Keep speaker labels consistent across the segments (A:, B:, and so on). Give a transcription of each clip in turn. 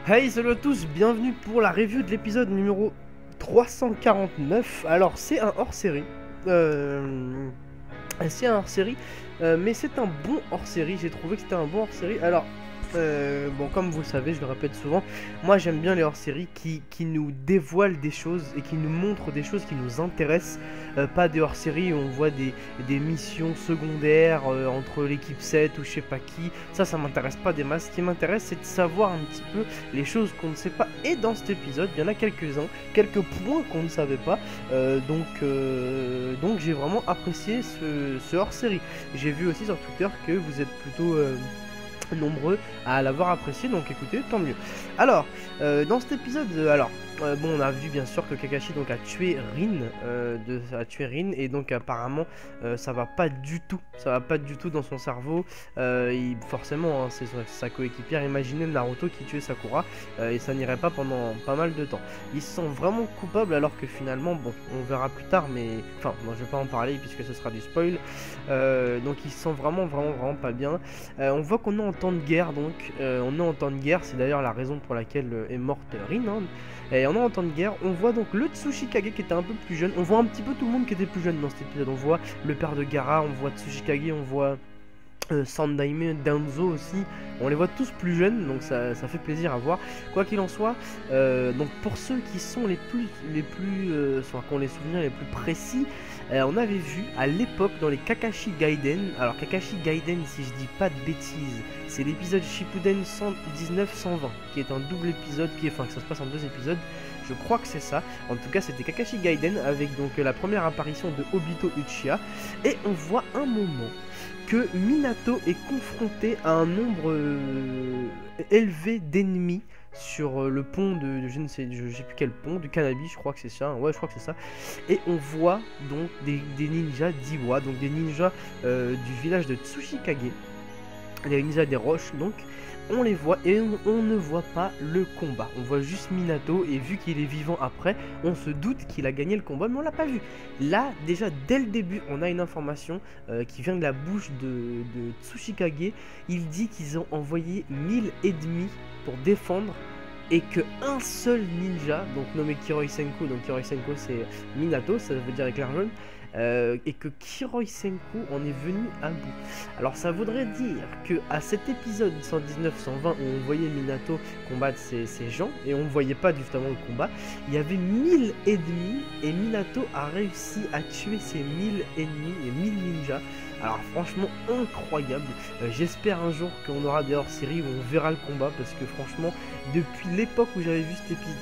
A: Hey, salut à tous, bienvenue pour la review de l'épisode numéro 349. Alors, c'est un hors-série. Euh, c'est un hors-série, mais c'est un bon hors-série. J'ai trouvé que c'était un bon hors-série. Alors, bon, comme vous le savez, je le répète souvent, moi j'aime bien les hors-séries qui nous dévoilent des choses et qui nous montrent des choses qui nous intéressent. Pas des hors-séries où on voit des missions secondaires entre l'équipe 7 ou je sais pas qui. Ça m'intéresse pas des masses. Ce qui m'intéresse, c'est de savoir un petit peu les choses qu'on ne sait pas. Et dans cet épisode, il y en a quelques-uns, quelques points qu'on ne savait pas. Donc j'ai vraiment apprécié ce hors-série. J'ai vu aussi sur Twitter que vous êtes plutôt nombreux à l'avoir apprécié, donc écoutez, tant mieux. Alors, dans cet épisode, bon, on a vu bien sûr que Kakashi donc a tué Rin, et donc apparemment ça va pas du tout dans son cerveau. Forcément, hein, c'est sa coéquipière. Imaginez Naruto qui tuait Sakura, et ça n'irait pas pendant pas mal de temps. Il se sent vraiment coupable alors que finalement, bon, on verra plus tard, mais enfin, moi je vais pas en parler puisque ce sera du spoil. Donc il se sent vraiment pas bien. On voit qu'on est en temps de guerre, donc on est en temps de guerre, c'est d'ailleurs la raison pour laquelle est morte Rin, hein. Et on est en temps de guerre, on voit donc le Tsuchikage qui était un peu plus jeune, on voit un petit peu tout le monde qui était plus jeune dans cet épisode, on voit le père de Gaara, on voit Tsuchikage, on voit Sandaime, Danzo aussi, on les voit tous plus jeunes, donc ça fait plaisir à voir. Quoi qu'il en soit, donc pour ceux qui sont les plus qu'on les souvenirs les plus précis, on avait vu à l'époque dans les Kakashi Gaiden. Alors Kakashi Gaiden, si je dis pas de bêtises, c'est l'épisode Shippuden 119-120, qui est un double épisode, que ça se passe en deux épisodes. Je crois que c'est ça. En tout cas, c'était Kakashi Gaiden avec donc la première apparition de Obito Uchiha, et on voit un moment que Minato est confronté à un nombre élevé d'ennemis sur le pont de je ne sais plus quel pont, du Kanabi, je crois que c'est ça, ouais, je crois que c'est ça. Et on voit donc des ninjas d'Iwa, donc des ninjas du village de Tsuchikage, les ninjas des roches. Donc on les voit et on ne voit pas le combat, on voit juste Minato, et vu qu'il est vivant après, on se doute qu'il a gagné le combat, mais on l'a pas vu. Là, déjà dès le début, on a une information qui vient de la bouche de Tsuchikage. Il dit qu'ils ont envoyé 1000 ennemis pour défendre, et que un seul ninja, donc nommé Kiroi Senku, donc Kiroi Senku c'est Minato, ça veut dire éclair jaune, et que Kiroi Senku en est venu à bout. Alors ça voudrait dire que à cet épisode 119-120 où on voyait Minato combattre ces gens, et on voyait pas justement le combat, il y avait 1000 ennemis, et Minato a réussi à tuer ces 1000 ennemis et 1000 ninjas. Alors franchement incroyable. J'espère un jour qu'on aura des hors-séries où on verra le combat, parce que franchement depuis l'époque où j'avais vu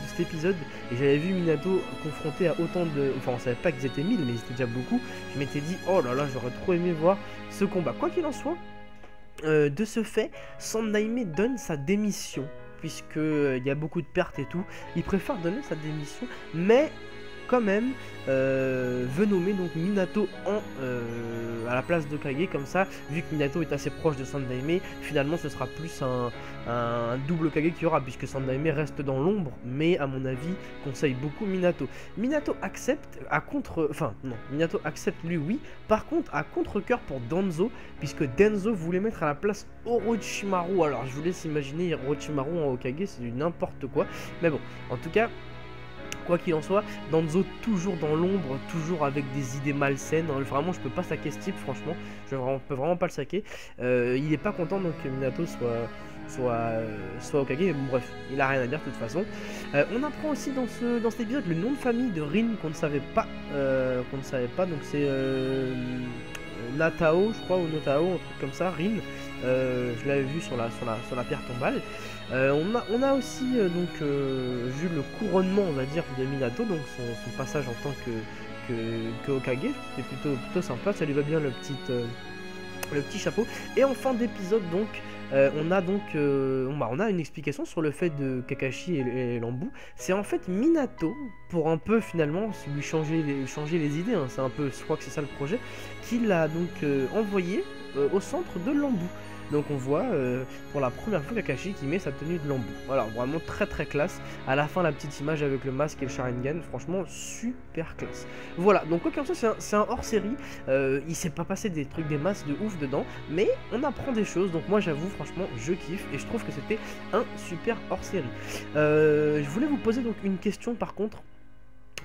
A: cet épisode et j'avais vu Minato confronté à autant de... Enfin on savait pas qu'ils étaient 1000, mais ils étaient déjà beaucoup. Je m'étais dit oh là là, j'aurais trop aimé voir ce combat. Quoi qu'il en soit, de ce fait, Sandaime donne sa démission, puisque il y a beaucoup de pertes et tout. Il préfère donner sa démission, mais quand même veut nommer donc Minato à la place de Kage. Comme ça, vu que Minato est assez proche de Sandaime, finalement ce sera plus un double Kage qui aura, puisque Sandaime reste dans l'ombre, mais à mon avis conseille beaucoup Minato. Minato accepte Minato accepte lui, oui, par contre à contre-cœur pour Danzo, puisque Danzo voulait mettre à la place Orochimaru. Alors je vous laisse imaginer Orochimaru en Hokage, c'est du n'importe quoi, mais bon, en tout cas, quoi qu'il en soit, Danzo toujours dans l'ombre, toujours avec des idées malsaines. Vraiment, je peux pas saquer ce type, franchement. Je peux vraiment pas le saquer. Il est pas content donc que Minato soit Hokage. Mais bon, bref, il a rien à dire de toute façon. On apprend aussi dans cet épisode le nom de famille de Rin qu'on ne savait pas. Donc c'est Natao, je crois, ou Notao, un truc comme ça, Rin. Je l'avais vu sur la pierre tombale. On a aussi vu le couronnement, on va dire, de Minato, donc son passage en tant que Hokage. C'est plutôt sympa, ça lui va bien le petit chapeau. Et en fin d'épisode, donc, on a une explication sur le fait de Kakashi et Lambu. C'est en fait Minato, pour un peu finalement lui changer les idées, hein. Je crois que c'est ça le projet, qu'il a donc envoyé au centre de Lambu. Donc on voit pour la première fois Kakashi qui met sa tenue de lambeau. Voilà, vraiment très très classe. À la fin la petite image avec le masque et le Sharingan, franchement super classe. Voilà, donc quoi qu'il en soit c'est un hors-série. Il s'est pas passé des trucs, des masses de ouf dedans, mais on apprend des choses. Donc moi j'avoue franchement je kiffe et je trouve que c'était un super hors-série. Je voulais vous poser donc une question par contre.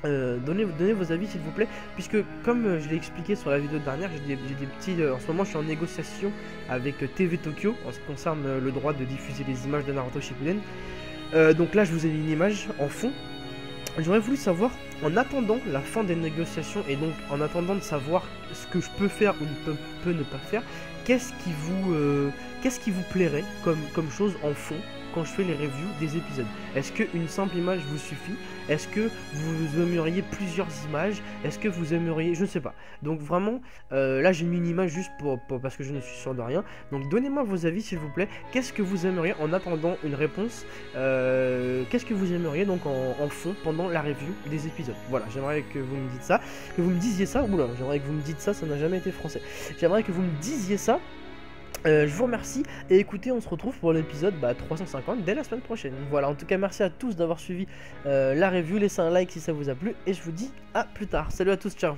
A: Donnez vos avis s'il vous plaît, puisque comme je l'ai expliqué sur la vidéo dernière, j'ai des petits... en ce moment je suis en négociation avec TV Tokyo en ce qui concerne le droit de diffuser les images de Naruto Shippuden. Donc là je vous ai mis une image en fond. J'aurais voulu savoir, en attendant la fin des négociations et donc en attendant de savoir ce que je peux faire ou peux ne pas faire, qu'est-ce qui vous plairait comme chose en fond quand je fais les reviews des épisodes? Est-ce qu'une simple image vous suffit? Est-ce que vous aimeriez plusieurs images? Est-ce que vous aimeriez... Je ne sais pas. Donc vraiment, là j'ai mis une image juste parce que je ne suis sûr de rien. Donc donnez-moi vos avis s'il vous plaît. Qu'est-ce que vous aimeriez en attendant une réponse? Qu'est-ce que vous aimeriez donc en fond pendant la review des épisodes? Voilà, j'aimerais que vous me dites ça. Que vous me disiez ça. Oula, j'aimerais que vous me dites ça, ça n'a jamais été français. J'aimerais que vous me disiez ça. Je vous remercie et écoutez, on se retrouve pour l'épisode 350 dès la semaine prochaine. Voilà, en tout cas merci à tous d'avoir suivi la review, laissez un like si ça vous a plu et je vous dis à plus tard. Salut à tous, ciao.